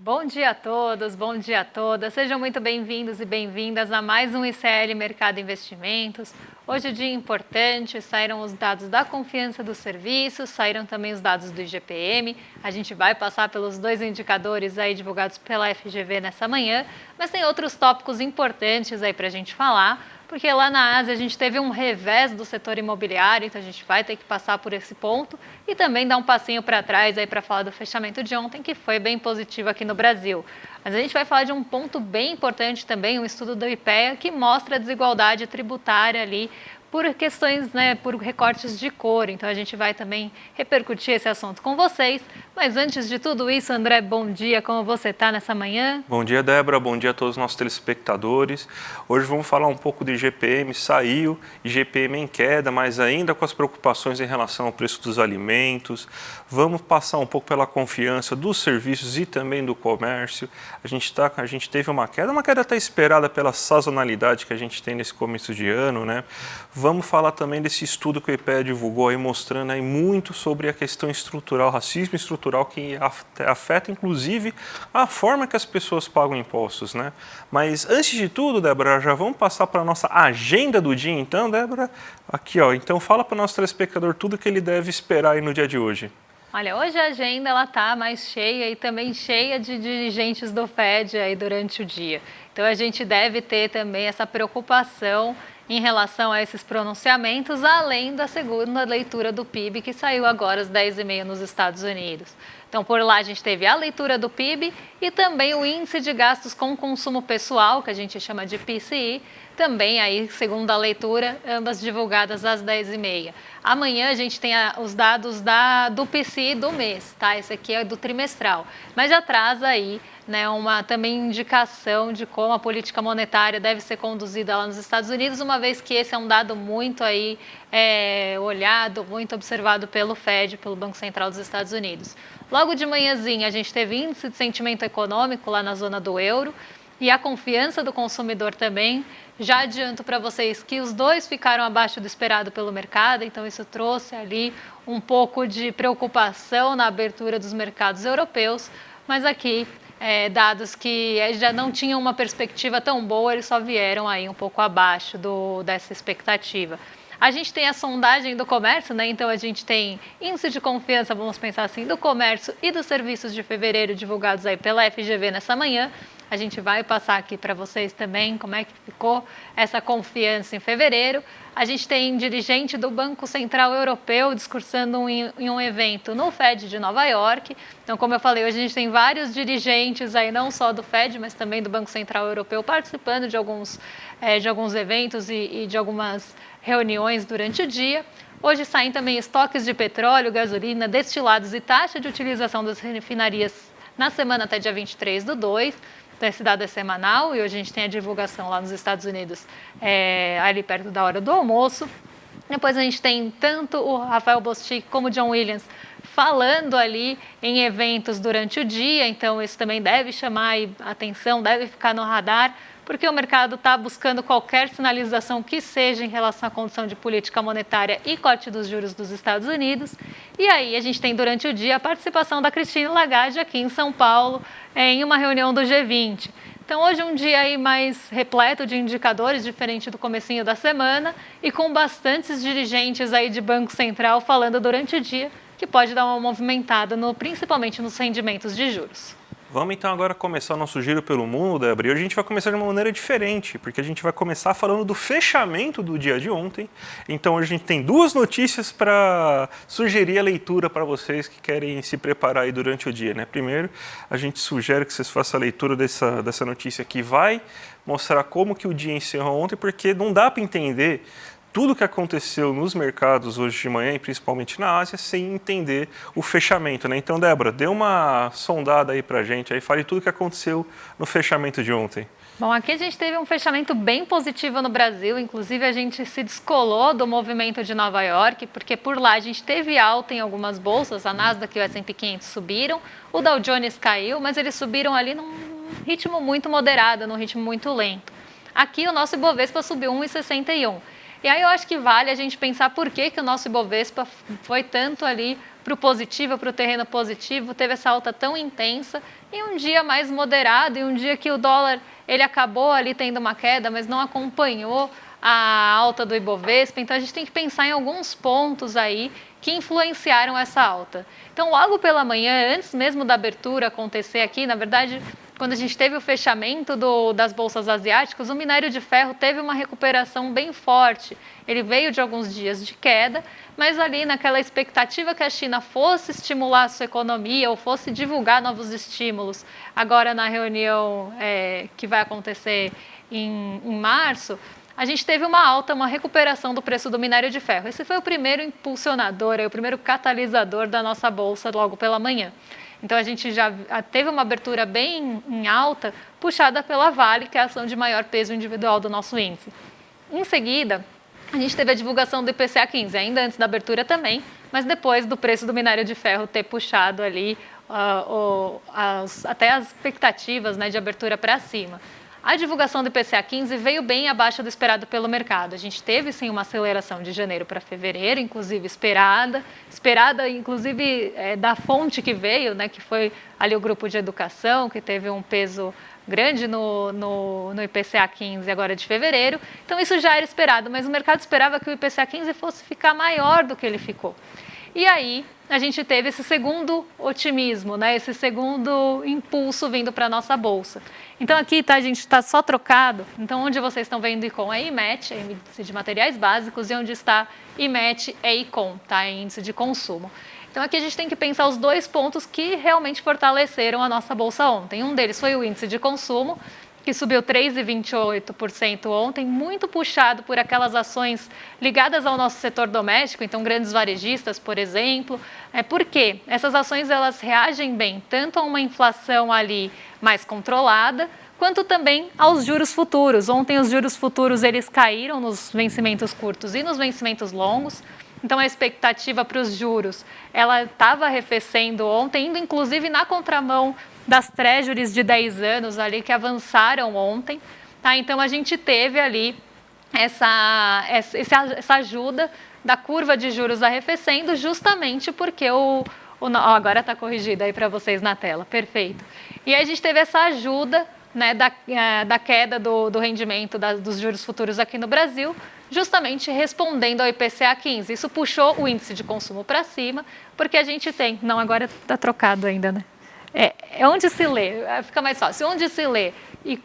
Bom dia a todos, bom dia a todas. Sejam muito bem-vindos e bem-vindas a mais um ICL Mercado Investimentos. Hoje é dia importante, saíram os dados da confiança dos serviços, saíram também os dados do IGPM. A gente vai passar pelos dois indicadores aí divulgados pela FGV nessa manhã, mas tem outros tópicos importantes aí para a gente falar, porque lá na Ásia a gente teve um revés do setor imobiliário, então a gente vai ter que passar por esse ponto e também dar um passinho para trás aí para falar do fechamento de ontem, que foi bem positivo aqui no Brasil. Mas a gente vai falar de um ponto bem importante também, um estudo do IPEA que mostra a desigualdade tributária ali por questões, por recortes de cor. Então a gente vai também repercutir esse assunto com vocês. Mas antes de tudo isso, André, bom dia, como você está nessa manhã? Bom dia, Débora, bom dia a todos os nossos telespectadores. Hoje vamos falar um pouco do IGPM, saiu, IGPM em queda, mas ainda com as preocupações em relação ao preço dos alimentos. Vamos passar um pouco pela confiança dos serviços e também do comércio. A gente teve uma queda até esperada pela sazonalidade que a gente tem nesse começo de ano, né? Vamos falar também desse estudo que o IPEA divulgou aí, mostrando aí muito sobre a questão estrutural, racismo estrutural, que afeta inclusive a forma que as pessoas pagam impostos, né? Mas antes de tudo, Débora, já vamos passar para a nossa agenda do dia então, Débora? Aqui, ó, então fala para o nosso telespectador tudo que ele deve esperar aí no dia de hoje. Olha, hoje a agenda ela tá mais cheia e também cheia de dirigentes do Fed aí durante o dia. Então a gente deve ter também essa preocupação em relação a esses pronunciamentos, além da segunda leitura do PIB, que saiu agora às 10h30 nos Estados Unidos. Então, por lá a gente teve a leitura do PIB e também o índice de gastos com consumo pessoal, que a gente chama de PCI, também aí, segundo a leitura, ambas divulgadas às 10h30. Amanhã a gente tem os dados do PCI do mês, tá? Esse aqui é do trimestral, mas já traz aí uma também indicação de como a política monetária deve ser conduzida lá nos Estados Unidos, uma vez que esse é um dado muito aí olhado, muito observado pelo Fed, pelo Banco Central dos Estados Unidos. Logo de manhãzinha a gente teve índice de sentimento econômico lá na zona do euro e a confiança do consumidor também. Já adianto para vocês que os dois ficaram abaixo do esperado pelo mercado, então isso trouxe ali um pouco de preocupação na abertura dos mercados europeus, mas aqui dados que já não tinham uma perspectiva tão boa, eles só vieram aí um pouco abaixo dessa expectativa. A gente tem a sondagem do comércio, né? Então a gente tem índice de confiança, vamos pensar assim, do comércio e dos serviços de fevereiro divulgados aí pela FGV nessa manhã. A gente vai passar aqui para vocês também como é que ficou essa confiança em fevereiro. A gente tem dirigente do Banco Central Europeu discursando em um evento no Fed de Nova York. Então, como eu falei, hoje a gente tem vários dirigentes aí, não só do Fed, mas também do Banco Central Europeu, participando de alguns eventos e de algumas reuniões durante o dia. Hoje saem também estoques de petróleo, gasolina, destilados e taxa de utilização das refinarias na semana até dia 23/2. Então, esse dado é semanal e hoje a gente tem a divulgação lá nos Estados Unidos, ali perto da hora do almoço. Depois a gente tem tanto o Rafael Bostic como o John Williams falando ali em eventos durante o dia, então isso também deve chamar a atenção, deve ficar no radar, porque o mercado está buscando qualquer sinalização que seja em relação à condição de política monetária e corte dos juros dos Estados Unidos. E aí a gente tem durante o dia a participação da Christine Lagarde aqui em São Paulo, em uma reunião do G20. Então hoje é um dia aí mais repleto de indicadores, diferente do comecinho da semana, e com bastantes dirigentes aí de Banco Central falando durante o dia, que pode dar uma movimentada, principalmente nos rendimentos de juros. Vamos então agora começar o nosso giro pelo mundo, Débora, e hoje a gente vai começar de uma maneira diferente, porque a gente vai começar falando do fechamento do dia de ontem. Então hoje a gente tem duas notícias para sugerir a leitura para vocês que querem se preparar aí durante o dia, né? Primeiro, a gente sugere que vocês façam a leitura dessa notícia que vai mostrar como que o dia encerrou ontem, porque não dá para entender tudo o que aconteceu nos mercados hoje de manhã, e principalmente na Ásia, sem entender o fechamento, né? Então, Débora, dê uma sondada aí pra gente, aí fale tudo o que aconteceu no fechamento de ontem. Bom, aqui a gente teve um fechamento bem positivo no Brasil, inclusive a gente se descolou do movimento de Nova York, porque por lá a gente teve alta em algumas bolsas, a Nasdaq e o S&P 500 subiram, o Dow Jones caiu, mas eles subiram ali num ritmo muito moderado, num ritmo muito lento. Aqui o nosso Ibovespa subiu 1,61. E aí eu acho que vale a gente pensar por que o nosso Ibovespa foi tanto ali para o positivo, para o terreno positivo, teve essa alta tão intensa, e um dia mais moderado, e um dia que o dólar ele acabou ali tendo uma queda, mas não acompanhou a alta do Ibovespa. Então a gente tem que pensar em alguns pontos aí que influenciaram essa alta. Então logo pela manhã, antes mesmo da abertura acontecer aqui, na verdade, quando a gente teve o fechamento das bolsas asiáticas, o minério de ferro teve uma recuperação bem forte. Ele veio de alguns dias de queda, mas ali naquela expectativa que a China fosse estimular a sua economia ou fosse divulgar novos estímulos, agora na reunião que vai acontecer em março, a gente teve uma alta, uma recuperação do preço do minério de ferro. Esse foi o primeiro impulsionador, o primeiro catalisador da nossa bolsa logo pela manhã. Então, a gente já teve uma abertura bem em alta, puxada pela Vale, que é a ação de maior peso individual do nosso índice. Em seguida, a gente teve a divulgação do IPCA 15, ainda antes da abertura também, mas depois do preço do minério de ferro ter puxado ali até as expectativas, né, de abertura para cima. A divulgação do IPCA 15 veio bem abaixo do esperado pelo mercado. A gente teve, sim, uma aceleração de janeiro para fevereiro, inclusive esperada inclusive da fonte que veio, né, que foi ali o grupo de educação, que teve um peso grande no IPCA 15 agora de fevereiro. Então, isso já era esperado, mas o mercado esperava que o IPCA 15 fosse ficar maior do que ele ficou. E aí, a gente teve esse segundo otimismo, né? Esse segundo impulso vindo para a nossa bolsa. Então, aqui, tá, a gente está só trocado. Então, onde vocês estão vendo ICOM é IMET, é índice de materiais básicos, e onde está IMET é ICOM, tá? É índice de consumo. Então, aqui a gente tem que pensar os dois pontos que realmente fortaleceram a nossa bolsa ontem. Um deles foi o índice de consumo, que subiu 3,28% ontem, muito puxado por aquelas ações ligadas ao nosso setor doméstico, então grandes varejistas, por exemplo. Por quê? Essas ações elas reagem bem tanto a uma inflação ali mais controlada, quanto também aos juros futuros. Ontem os juros futuros eles caíram nos vencimentos curtos e nos vencimentos longos. Então, a expectativa para os juros, ela estava arrefecendo ontem, indo inclusive na contramão das treasuries de 10 anos ali que avançaram ontem. Tá? Então, a gente teve ali essa ajuda da curva de juros arrefecendo justamente porque agora está corrigido aí para vocês na tela, perfeito. E aí a gente teve essa ajuda, né, da queda do rendimento dos juros futuros aqui no Brasil, justamente respondendo ao IPCA 15. Isso puxou o índice de consumo para cima, porque a gente tem... Não, agora está trocado ainda, né? É onde se lê, fica mais fácil. Onde se lê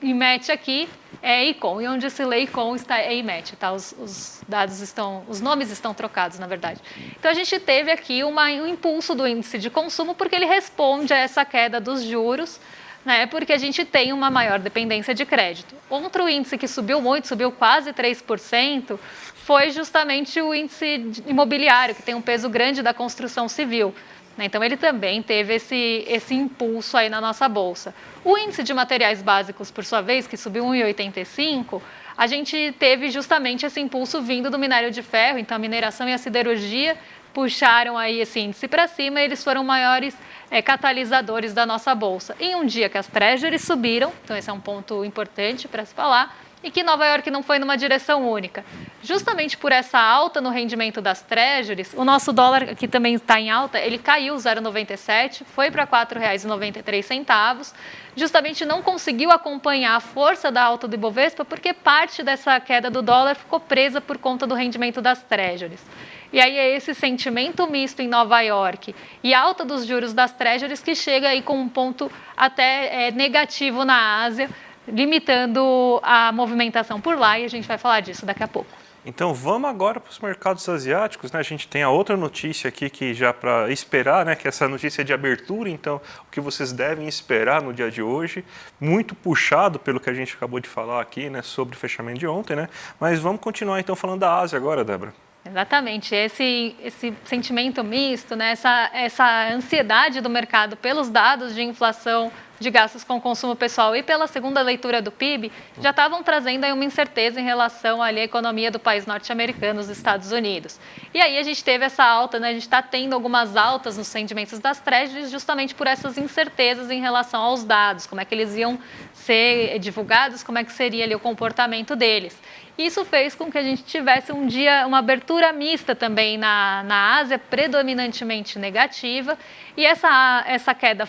IMET aqui é ICOM, e onde se lê ICOM é IMET, tá? Os dados os nomes estão trocados, na verdade. Então, a gente teve aqui um impulso do índice de consumo, porque ele responde a essa queda dos juros, né, porque a gente tem uma maior dependência de crédito. Outro índice que subiu muito, subiu quase 3%, foi justamente o índice imobiliário, que tem um peso grande da construção civil. Então, ele também teve esse impulso aí na nossa bolsa. O índice de materiais básicos, por sua vez, que subiu 1,85%, a gente teve justamente esse impulso vindo do minério de ferro. Então, a mineração e a siderurgia puxaram aí esse índice para cima, e eles foram maiores catalisadores da nossa bolsa. Em um dia que as treasuries subiram, então esse é um ponto importante para se falar, e que Nova York não foi numa direção única. Justamente por essa alta no rendimento das treasuries, o nosso dólar, que também está em alta, ele caiu 0,97, foi para R$ 4,93, justamente não conseguiu acompanhar a força da alta do Ibovespa, porque parte dessa queda do dólar ficou presa por conta do rendimento das treasuries. E aí é esse sentimento misto em Nova York e a alta dos juros das treasuries que chega aí com um ponto até negativo na Ásia, limitando a movimentação por lá, e a gente vai falar disso daqui a pouco. Então vamos agora para os mercados asiáticos, né? A gente tem a outra notícia aqui que já para esperar, né? Que é essa notícia de abertura, então o que vocês devem esperar no dia de hoje, muito puxado pelo que a gente acabou de falar aqui, né? Sobre o fechamento de ontem, né? Mas vamos continuar então falando da Ásia agora, Débora. Exatamente, esse sentimento misto, né? essa ansiedade do mercado pelos dados de inflação de gastos com consumo pessoal e pela segunda leitura do PIB, já estavam trazendo aí uma incerteza em relação ali à economia do país norte-americano, os Estados Unidos. E aí a gente teve essa alta, né? A gente está tendo algumas altas nos rendimentos das treasuries justamente por essas incertezas em relação aos dados, como é que eles iam ser divulgados, como é que seria ali o comportamento deles. Isso fez com que a gente tivesse uma abertura mista também na Ásia, predominantemente negativa, e essa queda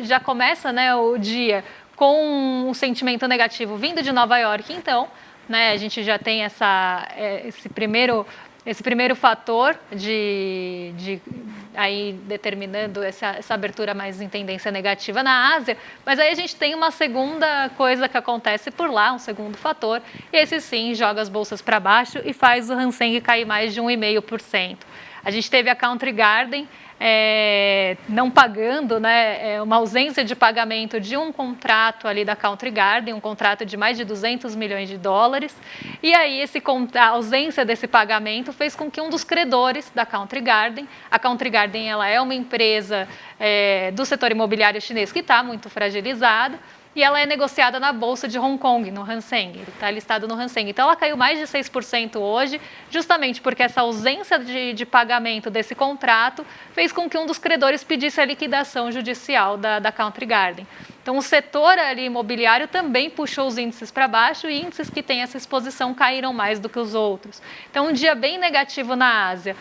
já começa, né, o dia com um sentimento negativo vindo de Nova York, então, né, a gente já tem esse primeiro fator aí determinando essa abertura mais em tendência negativa na Ásia, mas aí a gente tem uma segunda coisa que acontece por lá, um segundo fator, e esse sim joga as bolsas para baixo e faz o Hang Seng cair mais de 1,5%. A gente teve a Country Garden não pagando, né, uma ausência de pagamento de um contrato ali da Country Garden, um contrato de mais de 200 milhões de dólares, e aí a ausência desse pagamento fez com que um dos credores da Country Garden, a Country Garden ela é uma empresa do setor imobiliário chinês que está muito fragilizado, e ela é negociada na Bolsa de Hong Kong, no Hang Seng, ele está listado no Hang Seng. Então, ela caiu mais de 6% hoje, justamente porque essa ausência de pagamento desse contrato fez com que um dos credores pedisse a liquidação judicial da Country Garden. Então, o setor ali imobiliário também puxou os índices para baixo e índices que têm essa exposição caíram mais do que os outros. Então, um dia bem negativo na Ásia.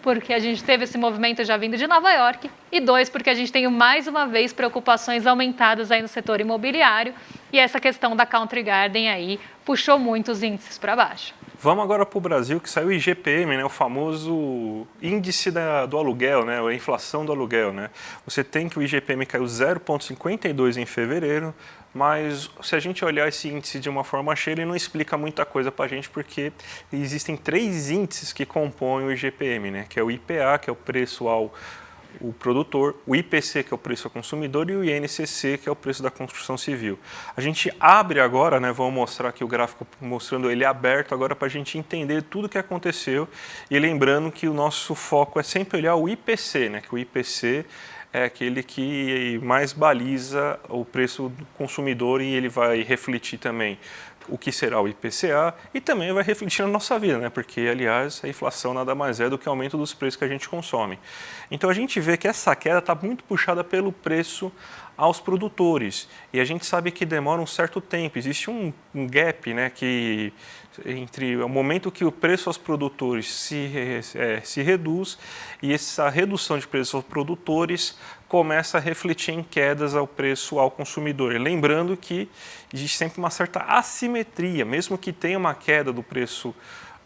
Porque a gente teve esse movimento já vindo de Nova York. E 2, porque a gente tem mais uma vez preocupações aumentadas aí no setor imobiliário. E essa questão da Country Garden aí puxou muito os índices para baixo. Vamos agora para o Brasil, que saiu o IGPM, né, o famoso índice do aluguel, né, a inflação do aluguel. Né? Você tem que o IGPM caiu 0,52 em fevereiro, mas se a gente olhar esse índice de uma forma cheia, ele não explica muita coisa para a gente, porque existem 3 índices que compõem o IGPM, né, que é o IPA, que é o preço ao produtor, o IPC, que é o preço ao consumidor, e o INCC, que é o preço da construção civil. A gente abre agora, né, vamos mostrar aqui o gráfico mostrando ele aberto agora para a gente entender tudo o que aconteceu, e lembrando que o nosso foco é sempre olhar o IPC, né, que o IPC é aquele que mais baliza o preço do consumidor, e ele vai refletir também o que será o IPCA e também vai refletir na nossa vida, né? Porque, aliás, a inflação nada mais é do que o aumento dos preços que a gente consome. Então, a gente vê que essa queda está muito puxada pelo preço aos produtores, e a gente sabe que demora um certo tempo, existe um gap, né, que entre o momento que o preço aos produtores se reduz e essa redução de preço aos produtores começa a refletir em quedas ao preço ao consumidor. E lembrando que existe sempre uma certa assimetria, mesmo que tenha uma queda do preço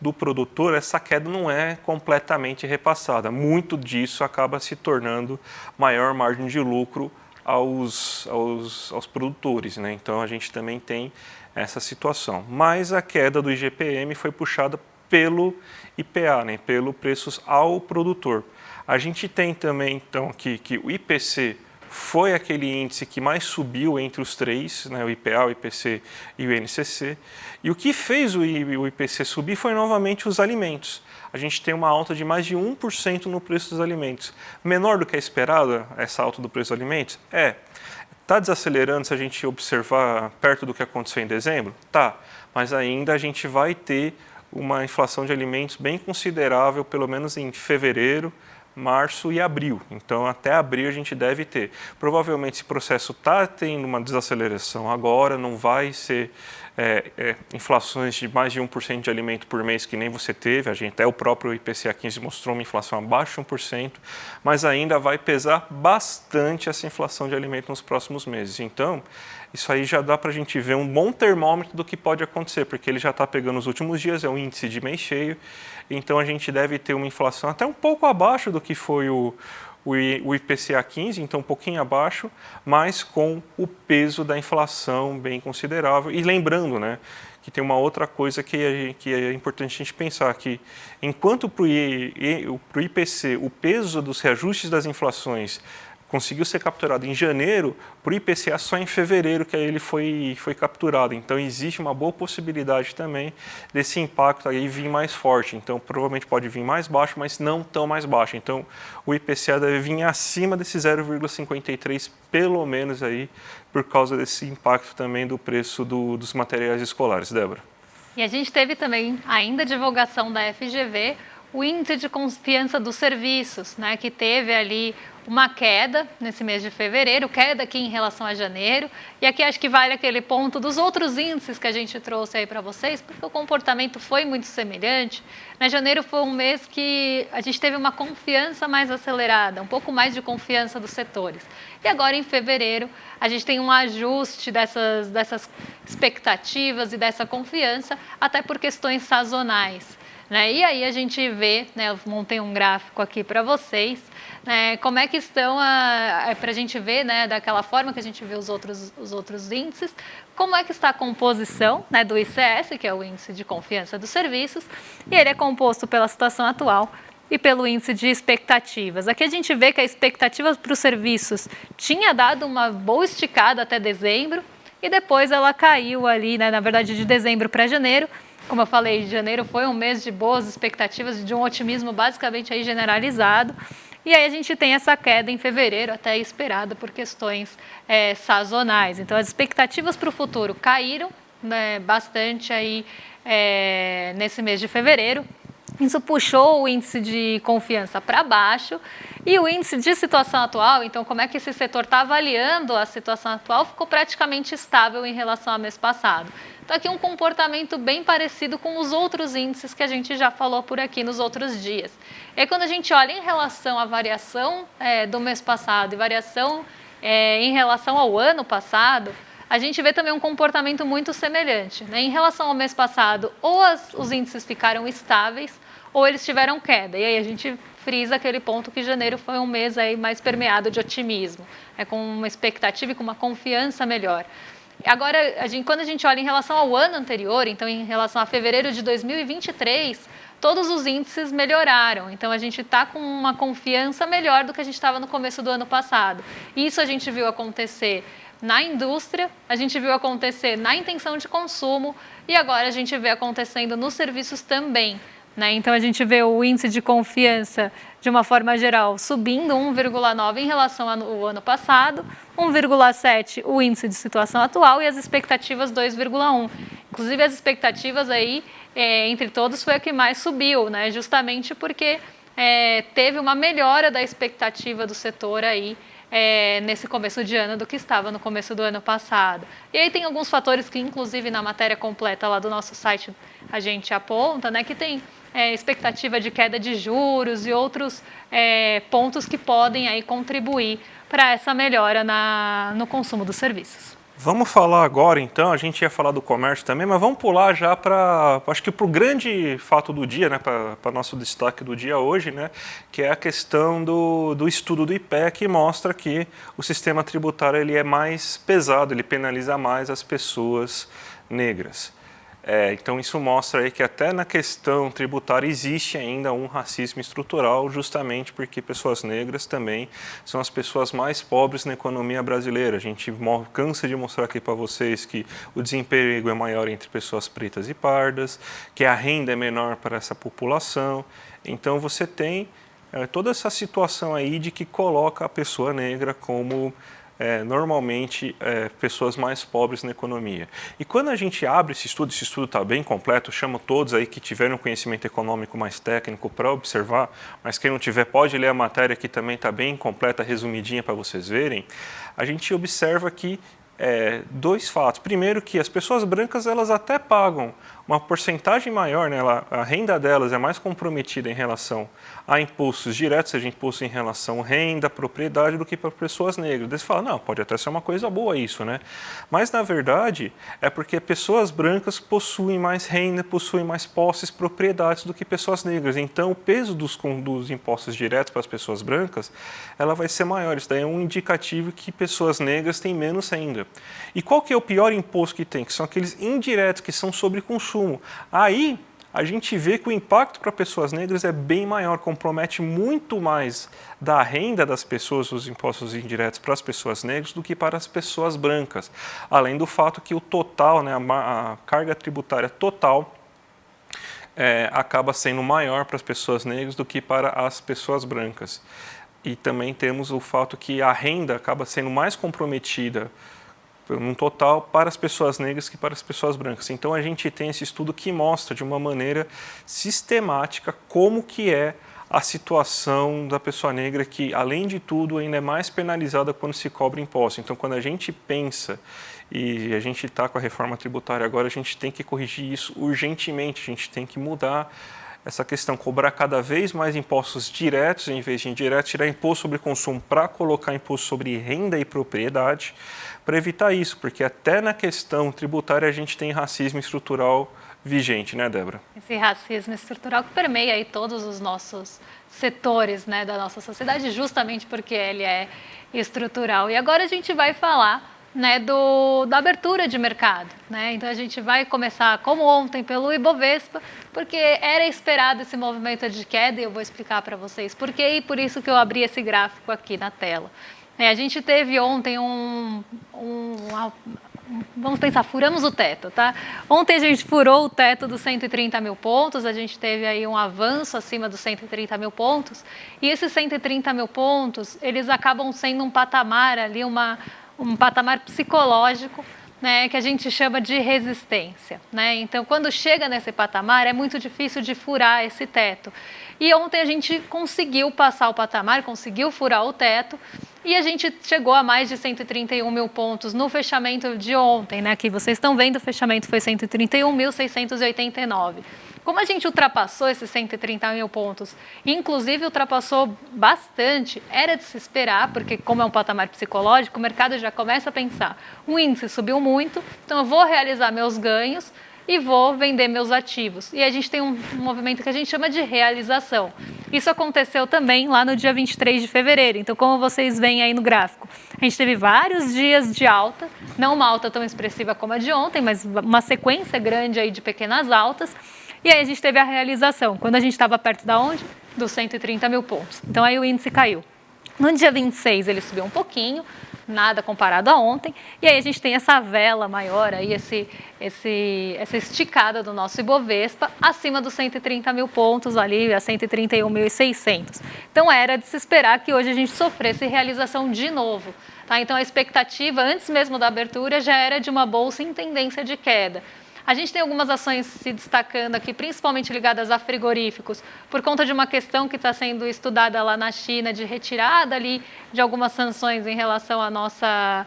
do produtor, essa queda não é completamente repassada. Muito disso acaba se tornando maior margem de lucro aos produtores, né? Então a gente também tem essa situação. Mas a queda do IGPM foi puxada pelo IPA, né? Pelo preços ao produtor. A gente tem também então aqui que o IPC foi aquele índice que mais subiu entre os 3, né? O IPA, o IPC e o INCC. E o que fez o IPC subir foi novamente os alimentos. A gente tem uma alta de mais de 1% no preço dos alimentos. Menor do que a esperada, essa alta do preço dos alimentos? Está desacelerando se a gente observar perto do que aconteceu em dezembro? Tá, mas ainda a gente vai ter uma inflação de alimentos bem considerável, pelo menos em fevereiro, março e abril. Então, até abril a gente deve ter. Provavelmente esse processo está tendo uma desaceleração agora, não vai ser inflações de mais de 1% de alimento por mês que nem você teve. Até o próprio IPCA 15 mostrou uma inflação abaixo de 1%, mas ainda vai pesar bastante essa inflação de alimento nos próximos meses. Então, isso aí já dá para a gente ver um bom termômetro do que pode acontecer, porque ele já está pegando os últimos dias, é um índice de mês cheio, então a gente deve ter uma inflação até um pouco abaixo do que foi o IPCA 15, então um pouquinho abaixo, mas com o peso da inflação bem considerável. E lembrando, né, que tem uma outra coisa que é importante a gente pensar, que enquanto para o IPC o peso dos reajustes das inflações conseguiu ser capturado em janeiro, para o IPCA só em fevereiro que ele foi capturado. Então, existe uma boa possibilidade também desse impacto aí vir mais forte. Então, provavelmente pode vir mais baixo, mas não tão mais baixo. Então, o IPCA deve vir acima desse 0,53, pelo menos aí, por causa desse impacto também do preço dos materiais escolares. Débora. E a gente teve também ainda a divulgação da FGV, o índice de confiança dos serviços, né, que teve ali uma queda nesse mês de fevereiro, queda aqui em relação a janeiro. E aqui acho que vale aquele ponto dos outros índices que a gente trouxe aí para vocês, porque o comportamento foi muito semelhante. Janeiro foi um mês que a gente teve uma confiança mais acelerada, um pouco mais de confiança dos setores. E agora em fevereiro a gente tem um ajuste dessas expectativas e dessa confiança, até por questões sazonais. E aí a gente vê, eu montei um gráfico aqui para vocês, como é que estão, para a gente ver, daquela forma que a gente vê os outros índices, como é que está a composição do ICS, que é o Índice de Confiança dos Serviços, e ele é composto pela situação atual e pelo índice de expectativas. Aqui a gente vê que a expectativa para os serviços tinha dado uma boa esticada até dezembro, e depois ela caiu ali, na verdade de dezembro para janeiro. Como eu falei, janeiro foi um mês de boas expectativas, de um otimismo basicamente aí generalizado. E aí a gente tem essa queda em fevereiro, até esperada por questões sazonais. Então as expectativas para o futuro caíram bastante aí nesse mês de fevereiro. Isso puxou o índice de confiança para baixo e o índice de situação atual, então como é que esse setor está avaliando a situação atual, ficou praticamente estável em relação ao mês passado. Então aqui um comportamento bem parecido com os outros índices que a gente já falou por aqui nos outros dias. E aí, quando a gente olha em relação à variação do mês passado e variação em relação ao ano passado, a gente vê também um comportamento muito semelhante. Em relação ao mês passado, ou os índices ficaram estáveis, ou eles tiveram queda. E aí a gente frisa aquele ponto que janeiro foi um mês aí mais permeado de otimismo, com uma expectativa e com uma confiança melhor. Agora, quando a gente olha em relação ao ano anterior, então em relação a fevereiro de 2023, todos os índices melhoraram. Então a gente está com uma confiança melhor do que a gente estava no começo do ano passado. Isso a gente viu acontecer na indústria, a gente viu acontecer na intenção de consumo e agora a gente vê acontecendo nos serviços também. Então a gente vê o índice de confiança, de uma forma geral, subindo 1,9 em relação ao ano passado, 1,7 o índice de situação atual e as expectativas 2,1. Inclusive as expectativas aí, entre todos, foi a que mais subiu, justamente porque teve uma melhora da expectativa do setor aí, nesse começo de ano do que estava no começo do ano passado. E aí tem alguns fatores que, inclusive, na matéria completa lá do nosso site, a gente aponta, que tem expectativa de queda de juros e outros pontos que podem aí contribuir para essa melhora no consumo dos serviços. Vamos falar agora, então, a gente ia falar do comércio também, mas vamos pular já para, acho que para o grande fato do dia, para nosso destaque do dia hoje, que é a questão do estudo do IPEA, que mostra que o sistema tributário ele é mais pesado, ele penaliza mais as pessoas negras. Então isso mostra aí que até na questão tributária existe ainda um racismo estrutural, justamente porque pessoas negras também são as pessoas mais pobres na economia brasileira. A gente cansa de mostrar aqui para vocês que o desemprego é maior entre pessoas pretas e pardas, que a renda é menor para essa população. Então você tem toda essa situação aí de que coloca a pessoa negra como normalmente pessoas mais pobres na economia. E quando a gente abre esse estudo está bem completo, chamo todos aí que tiveram conhecimento econômico mais técnico para observar, mas quem não tiver pode ler a matéria que também está bem completa, resumidinha para vocês verem. A gente observa que dois fatos. Primeiro que as pessoas brancas elas até pagam uma porcentagem maior, a renda delas é mais comprometida em relação a impostos diretos, seja imposto em relação à renda, propriedade, do que para pessoas negras. Daí você fala, não, pode até ser uma coisa boa isso, Mas, na verdade, é porque pessoas brancas possuem mais renda, possuem mais posses, propriedades do que pessoas negras. Então, o peso dos impostos diretos para as pessoas brancas, ela vai ser maior. Isso daí é um indicativo que pessoas negras têm menos renda. E qual que é o pior imposto que tem? Que são aqueles indiretos, que são sobre consumo. Aí, a gente vê que o impacto para pessoas negras é bem maior, compromete muito mais da renda das pessoas, os impostos indiretos para as pessoas negras, do que para as pessoas brancas. Além do fato que o total, a carga tributária total, acaba sendo maior para as pessoas negras do que para as pessoas brancas. E também temos o fato que a renda acaba sendo mais comprometida num total para as pessoas negras que para as pessoas brancas. Então a gente tem esse estudo que mostra de uma maneira sistemática como que é a situação da pessoa negra que, além de tudo, ainda é mais penalizada quando se cobra imposto. Então, quando a gente pensa, e a gente está com a reforma tributária agora, a gente tem que corrigir isso urgentemente, a gente tem que mudar essa questão, cobrar cada vez mais impostos diretos em vez de indiretos, tirar imposto sobre consumo para colocar imposto sobre renda e propriedade, para evitar isso, porque até na questão tributária a gente tem racismo estrutural vigente, né, Débora? Esse racismo estrutural que permeia aí todos os nossos setores, né, da nossa sociedade, justamente porque ele é estrutural. E agora a gente vai falar, né, da abertura de mercado, né? Então a gente vai começar, como ontem, pelo Ibovespa, porque era esperado esse movimento de queda, e eu vou explicar para vocês por quê, e por isso que eu abri esse gráfico aqui na tela. A gente teve ontem vamos pensar, furamos o teto, tá? Ontem a gente furou o teto dos 130 mil pontos, a gente teve aí um avanço acima dos 130 mil pontos, e esses 130 mil pontos, eles acabam sendo um patamar ali, um patamar psicológico, né, que a gente chama de resistência, né? Então, quando chega nesse patamar, é muito difícil de furar esse teto. E ontem a gente conseguiu passar o patamar, conseguiu furar o teto, e a gente chegou a mais de 131 mil pontos no fechamento de ontem, né? Aqui vocês estão vendo, o fechamento foi 131.689. Como a gente ultrapassou esses 130 mil pontos, inclusive ultrapassou bastante, era de se esperar, porque como é um patamar psicológico, o mercado já começa a pensar, o índice subiu muito, então eu vou realizar meus ganhos e vou vender meus ativos. E a gente tem um movimento que a gente chama de realização. Isso aconteceu também lá no dia 23 de fevereiro. Então, como vocês veem aí no gráfico, a gente teve vários dias de alta, não uma alta tão expressiva como a de ontem, mas uma sequência grande aí de pequenas altas. E aí a gente teve a realização, quando a gente estava perto da onde? Dos 130 mil pontos. Então, aí o índice caiu. No dia 26 ele subiu um pouquinho, nada comparado a ontem, e aí a gente tem essa vela maior, aí essa esticada do nosso Ibovespa acima dos 130 mil pontos ali, a 131.600. Então era de se esperar que hoje a gente sofresse realização de novo. Tá? Então a expectativa, antes mesmo da abertura, já era de uma bolsa em tendência de queda. A gente tem algumas ações se destacando aqui, principalmente ligadas a frigoríficos, por conta de uma questão que está sendo estudada lá na China, de retirada ali de algumas sanções em relação à nossa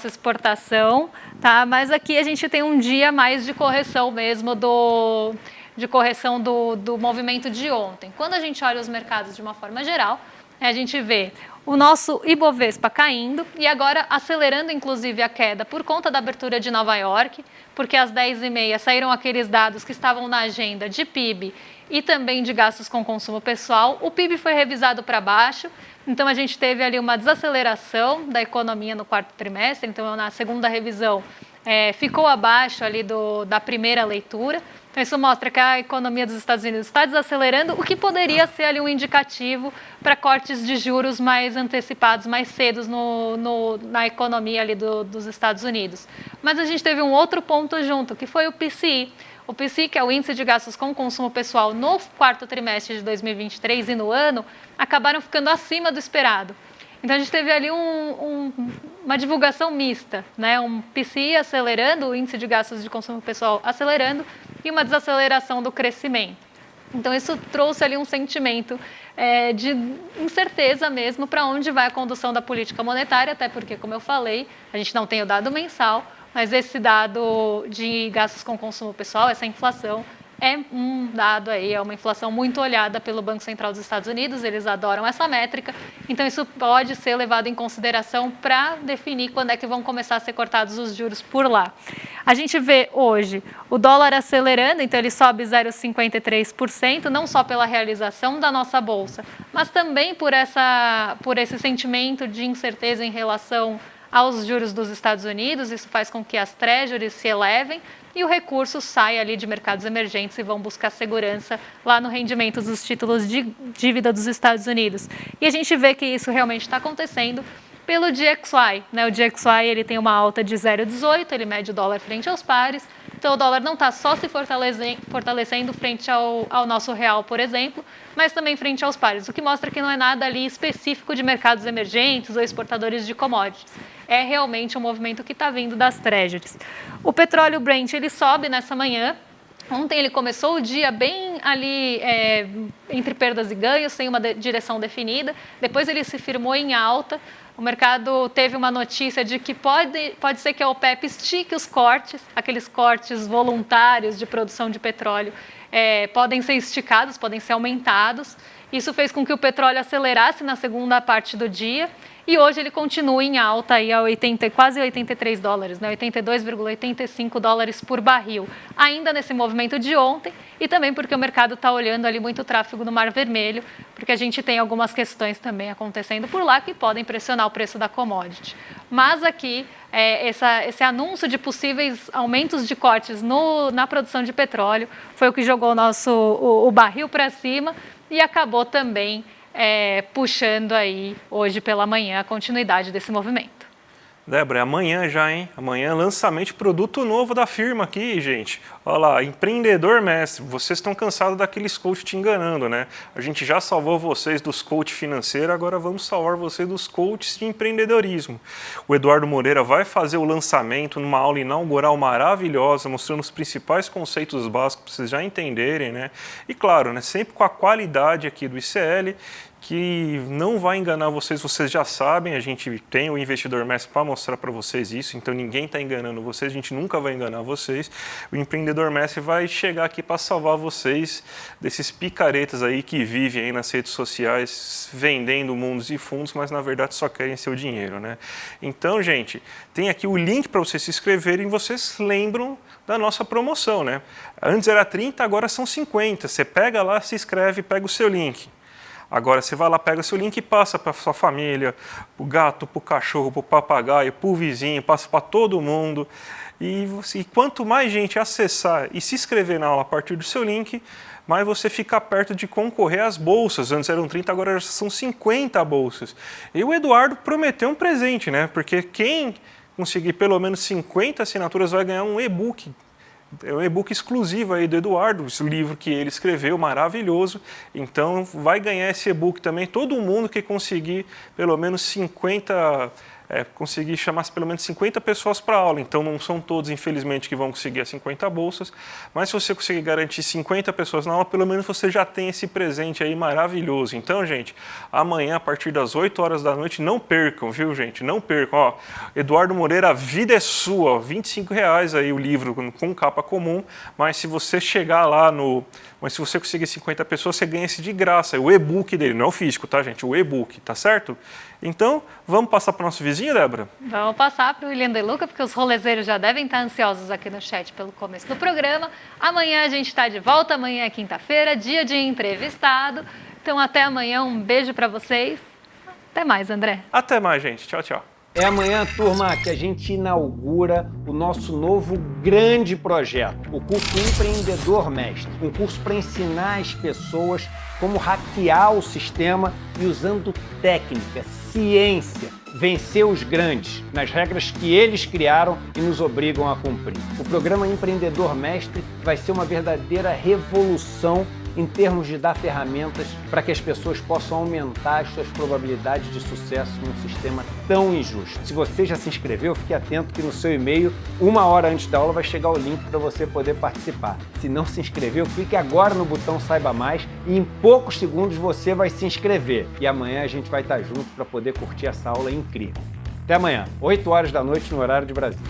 exportação, tá? Mas aqui a gente tem um dia mais de correção mesmo do movimento de ontem. Quando a gente olha os mercados de uma forma geral, a gente vê o nosso Ibovespa caindo e agora acelerando inclusive a queda por conta da abertura de Nova York, porque às 10h30 saíram aqueles dados que estavam na agenda de PIB e também de gastos com consumo pessoal. O PIB foi revisado para baixo, então a gente teve ali uma desaceleração da economia no quarto trimestre, então na segunda revisão ficou abaixo ali da primeira leitura. Então, isso mostra que a economia dos Estados Unidos está desacelerando, o que poderia ser ali um indicativo para cortes de juros mais antecipados, mais cedos na economia ali dos Estados Unidos. Mas a gente teve um outro ponto junto, que foi o PCI. O PCI, que é o índice de gastos com consumo pessoal no quarto trimestre de 2023 e no ano, acabaram ficando acima do esperado. Então, a gente teve ali uma divulgação mista, né? Um PCI acelerando, o índice de gastos de consumo pessoal acelerando e uma desaceleração do crescimento. Então, isso trouxe ali um sentimento de incerteza mesmo para onde vai a condução da política monetária, até porque, como eu falei, a gente não tem o dado mensal, mas esse dado de gastos com consumo pessoal, essa inflação, é um dado aí, é uma inflação muito olhada pelo Banco Central dos Estados Unidos, eles adoram essa métrica, então isso pode ser levado em consideração para definir quando é que vão começar a ser cortados os juros por lá. A gente vê hoje o dólar acelerando, então ele sobe 0,53%, não só pela realização da nossa bolsa, mas também por esse sentimento de incerteza em relação aos juros dos Estados Unidos, isso faz com que as treasuries se elevem e o recurso sai ali de mercados emergentes e vão buscar segurança lá no rendimento dos títulos de dívida dos Estados Unidos. E a gente vê que isso realmente está acontecendo pelo DXY, né? O DXY ele tem uma alta de 0,18, ele mede o dólar frente aos pares, então o dólar não está só se fortalecendo frente ao nosso real, por exemplo, mas também frente aos pares, o que mostra que não é nada ali específico de mercados emergentes ou exportadores de commodities. É realmente um movimento que está vindo das treasuries. O petróleo Brent ele sobe nessa manhã, Ontem ele começou o dia bem ali entre perdas e ganhos, sem uma direção definida. Depois ele se firmou em alta. O mercado teve uma notícia de que pode ser que a OPEP estique os cortes, aqueles cortes voluntários de produção de petróleo, podem ser esticados, podem ser aumentados. Isso fez com que o petróleo acelerasse na segunda parte do dia. E hoje ele continua em alta aí a quase 83 dólares, né? 82,85 dólares por barril. Ainda nesse movimento de ontem e também porque o mercado está olhando ali muito tráfego no Mar Vermelho, porque a gente tem algumas questões também acontecendo por lá que podem pressionar o preço da commodity. Mas aqui, esse anúncio de possíveis aumentos de cortes na produção de petróleo foi o que jogou o barril para cima e acabou também puxando aí hoje pela manhã a continuidade desse movimento. Débora, é amanhã já, hein? Amanhã lançamento de produto novo da firma aqui, gente. Olha lá, empreendedor mestre. Vocês estão cansados daqueles coach te enganando, né? A gente já salvou vocês dos coach financeiros, agora vamos salvar vocês dos coaches de empreendedorismo. O Eduardo Moreira vai fazer o lançamento numa aula inaugural maravilhosa, mostrando os principais conceitos básicos para vocês já entenderem, né? E claro, né, sempre com a qualidade aqui do ICL, que não vai enganar vocês, vocês já sabem, a gente tem o Investidor Mestre para mostrar para vocês isso, então ninguém está enganando vocês, a gente nunca vai enganar vocês. O Empreendedor Mestre vai chegar aqui para salvar vocês desses picaretas aí que vivem aí nas redes sociais vendendo mundos e fundos, mas na verdade só querem seu dinheiro, né? Então, gente, tem aqui o link para vocês se inscreverem, vocês lembram da nossa promoção, né? Antes era 30, agora são 50, você pega lá, se inscreve, pega o seu link. Agora você vai lá, pega seu link e passa para sua família, para o gato, para o cachorro, para o papagaio, para o vizinho, passa para todo mundo. E quanto mais gente acessar e se inscrever na aula a partir do seu link, mais você fica perto de concorrer às bolsas. Antes eram 30, agora são 50 bolsas. E o Eduardo prometeu um presente, né? Porque quem conseguir pelo menos 50 assinaturas vai ganhar um e-book. É um e-book exclusivo aí do Eduardo, esse livro que ele escreveu, maravilhoso. Então vai ganhar esse e-book também todo mundo que conseguir pelo menos 50 conseguir chamar pelo menos 50 pessoas para a aula. Então não são todos, infelizmente, que vão conseguir as 50 bolsas, mas se você conseguir garantir 50 pessoas na aula, pelo menos você já tem esse presente aí maravilhoso. Então, gente, amanhã, a partir das 8 horas da noite, não percam, viu, gente? Não percam. Ó, Eduardo Moreira, a vida é sua, ó, R$25 aí o livro com capa comum, mas se você chegar lá mas se você conseguir 50 pessoas, você ganha esse de graça, o e-book dele, não é o físico, tá, gente? O e-book, tá certo? Então, vamos passar para o nosso vizinho, Débora? Vamos passar para o William De Luca, porque os rolezeiros já devem estar ansiosos aqui no chat pelo começo do programa. Amanhã a gente está de volta, amanhã é quinta-feira, dia de entrevistado. Então, até amanhã, um beijo para vocês. Até mais, André. Até mais, gente. Tchau, tchau. É amanhã, turma, que a gente inaugura o nosso novo grande projeto, o curso Empreendedor Mestre. Um curso para ensinar as pessoas como hackear o sistema e usando técnica, ciência, vencer os grandes nas regras que eles criaram e nos obrigam a cumprir. O programa Empreendedor Mestre vai ser uma verdadeira revolução em termos de dar ferramentas para que as pessoas possam aumentar as suas probabilidades de sucesso num sistema tão injusto. Se você já se inscreveu, fique atento que no seu e-mail, 1 hora antes da aula, vai chegar o link para você poder participar. Se não se inscreveu, clique agora no botão Saiba Mais e em poucos segundos você vai se inscrever. E amanhã a gente vai estar junto para poder curtir essa aula incrível. Até amanhã, 8 horas da noite no horário de Brasília.